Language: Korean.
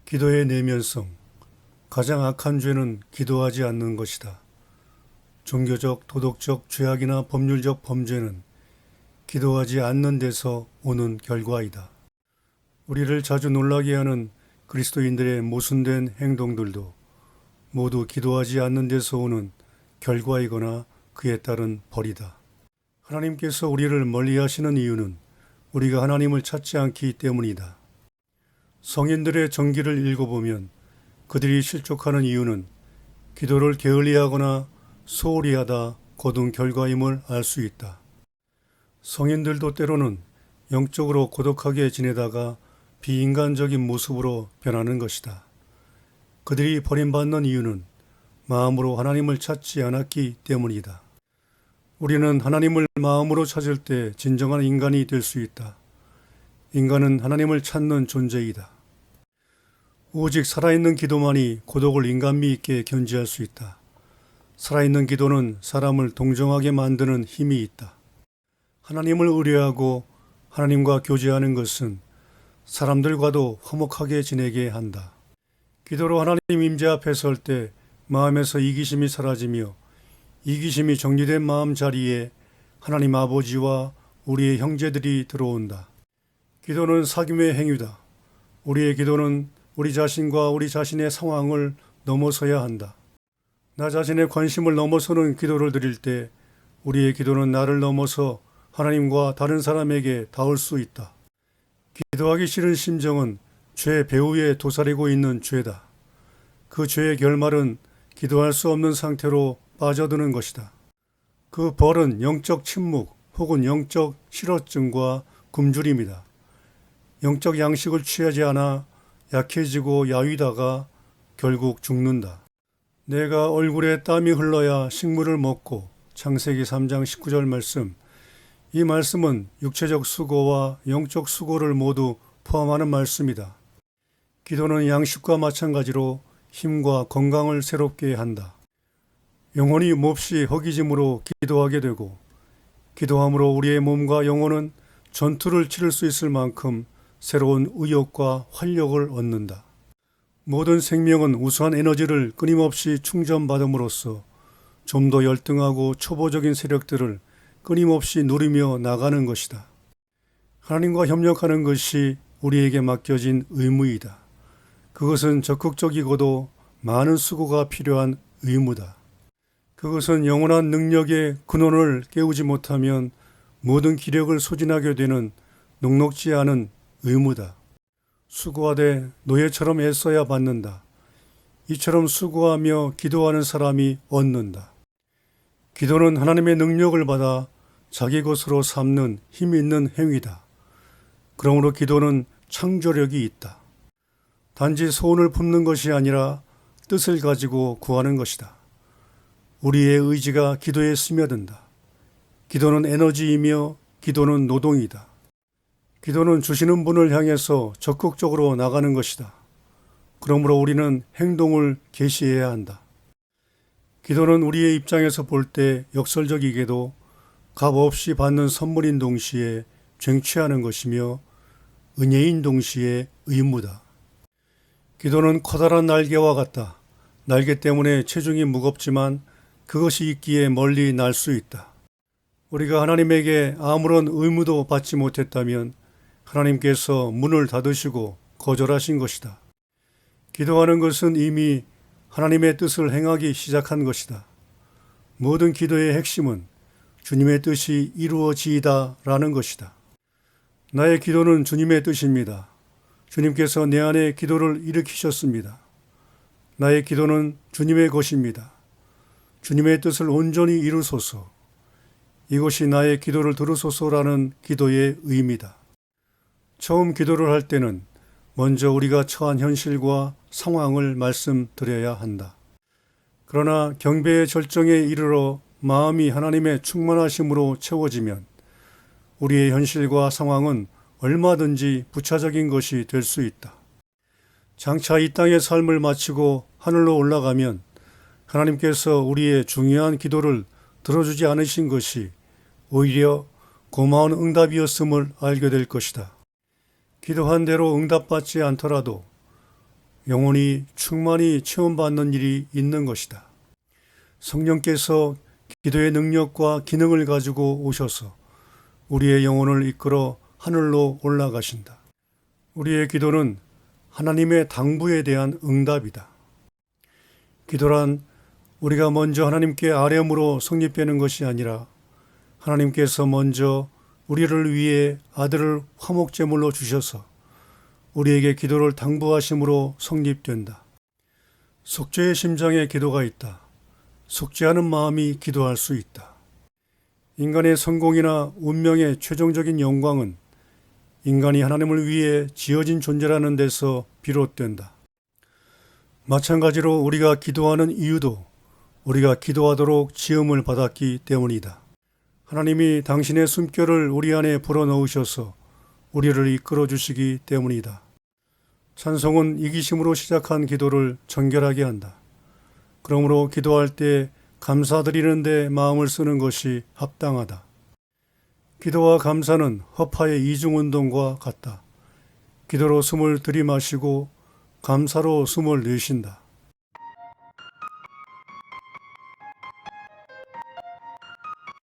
기도의 내면성. 가장 악한 죄는 기도하지 않는 것이다. 종교적, 도덕적 죄악이나 법률적 범죄는 기도하지 않는 데서 오는 결과이다. 우리를 자주 놀라게 하는 그리스도인들의 모순된 행동들도 모두 기도하지 않는 데서 오는 결과이거나 그에 따른 벌이다. 하나님께서 우리를 멀리 하시는 이유는 우리가 하나님을 찾지 않기 때문이다. 성인들의 전기를 읽어보면 그들이 실족하는 이유는 기도를 게을리하거나 소홀히 하다 거둔 결과임을 알 수 있다. 성인들도 때로는 영적으로 고독하게 지내다가 비인간적인 모습으로 변하는 것이다. 그들이 버림받는 이유는 마음으로 하나님을 찾지 않았기 때문이다. 우리는 하나님을 마음으로 찾을 때 진정한 인간이 될 수 있다. 인간은 하나님을 찾는 존재이다. 오직 살아있는 기도만이 고독을 인간미 있게 견지할 수 있다. 살아있는 기도는 사람을 동정하게 만드는 힘이 있다. 하나님을 의뢰하고 하나님과 교제하는 것은 사람들과도 화목하게 지내게 한다. 기도로 하나님 임재 앞에 설 때 마음에서 이기심이 사라지며 이기심이 정리된 마음 자리에 하나님 아버지와 우리의 형제들이 들어온다. 기도는 사귐의 행위다. 우리의 기도는 우리 자신과 우리 자신의 상황을 넘어서야 한다. 나 자신의 관심을 넘어서는 기도를 드릴 때 우리의 기도는 나를 넘어서 하나님과 다른 사람에게 닿을 수 있다. 기도하기 싫은 심정은 죄 배후에 도사리고 있는 죄다. 그 죄의 결말은 기도할 수 없는 상태로 빠져드는 것이다. 그 벌은 영적 침묵 혹은 영적 실어증과 굶주림이다. 영적 양식을 취하지 않아 약해지고 야위다가 결국 죽는다. 내가 얼굴에 땀이 흘러야 식물을 먹고 창세기 3장 19절 말씀. 이 말씀은 육체적 수고와 영적 수고를 모두 포함하는 말씀이다. 기도는 양식과 마찬가지로 힘과 건강을 새롭게 한다. 영혼이 몹시 허기짐으로 기도하게 되고 기도함으로 우리의 몸과 영혼은 전투를 치를 수 있을 만큼 새로운 의욕과 활력을 얻는다. 모든 생명은 우수한 에너지를 끊임없이 충전받음으로써 좀 더 열등하고 초보적인 세력들을 끊임없이 누리며 나가는 것이다. 하나님과 협력하는 것이 우리에게 맡겨진 의무이다. 그것은 적극적이고도 많은 수고가 필요한 의무다. 그것은 영원한 능력의 근원을 깨우지 못하면 모든 기력을 소진하게 되는 녹록지 않은 의무다. 수고하되 노예처럼 애써야 받는다. 이처럼 수고하며 기도하는 사람이 얻는다. 기도는 하나님의 능력을 받아 자기 것으로 삼는 힘 있는 행위다. 그러므로 기도는 창조력이 있다. 단지 소원을 품는 것이 아니라 뜻을 가지고 구하는 것이다. 우리의 의지가 기도에 스며든다. 기도는 에너지이며 기도는 노동이다. 기도는 주시는 분을 향해서 적극적으로 나가는 것이다. 그러므로 우리는 행동을 개시해야 한다. 기도는 우리의 입장에서 볼 때 역설적이게도 값 없이 받는 선물인 동시에 쟁취하는 것이며 은혜인 동시에 의무다. 기도는 커다란 날개와 같다. 날개 때문에 체중이 무겁지만 그것이 있기에 멀리 날 수 있다. 우리가 하나님에게 아무런 의무도 받지 못했다면 하나님께서 문을 닫으시고 거절하신 것이다. 기도하는 것은 이미 하나님의 뜻을 행하기 시작한 것이다. 모든 기도의 핵심은 주님의 뜻이 이루어지이다 라는 것이다. 나의 기도는 주님의 뜻입니다. 주님께서 내 안에 기도를 일으키셨습니다. 나의 기도는 주님의 것입니다. 주님의 뜻을 온전히 이루소서. 이것이 나의 기도를 들으소서라는 기도의 의미다. 처음 기도를 할 때는 먼저 우리가 처한 현실과 상황을 말씀드려야 한다. 그러나 경배의 절정에 이르러 마음이 하나님의 충만하심으로 채워지면 우리의 현실과 상황은 얼마든지 부차적인 것이 될 수 있다. 장차 이 땅의 삶을 마치고 하늘로 올라가면 하나님께서 우리의 중요한 기도를 들어주지 않으신 것이 오히려 고마운 응답이었음을 알게 될 것이다. 기도한 대로 응답받지 않더라도 영혼이 충만히 체험받는 일이 있는 것이다. 성령께서 기도의 능력과 기능을 가지고 오셔서 우리의 영혼을 이끌어 하늘로 올라가신다. 우리의 기도는 하나님의 당부에 대한 응답이다. 기도란 우리가 먼저 하나님께 아뢰음으로 성립되는 것이 아니라 하나님께서 먼저 우리를 위해 아들을 화목제물로 주셔서 우리에게 기도를 당부하심으로 성립된다. 속죄의 심장에 기도가 있다. 속죄하는 마음이 기도할 수 있다. 인간의 성공이나 운명의 최종적인 영광은 인간이 하나님을 위해 지어진 존재라는 데서 비롯된다. 마찬가지로 우리가 기도하는 이유도 우리가 기도하도록 지음을 받았기 때문이다. 하나님이 당신의 숨결을 우리 안에 불어넣으셔서 우리를 이끌어 주시기 때문이다. 찬송은 이기심으로 시작한 기도를 정결하게 한다. 그러므로 기도할 때 감사드리는 데 마음을 쓰는 것이 합당하다. 기도와 감사는 허파의 이중운동과 같다. 기도로 숨을 들이마시고 감사로 숨을 내쉰다.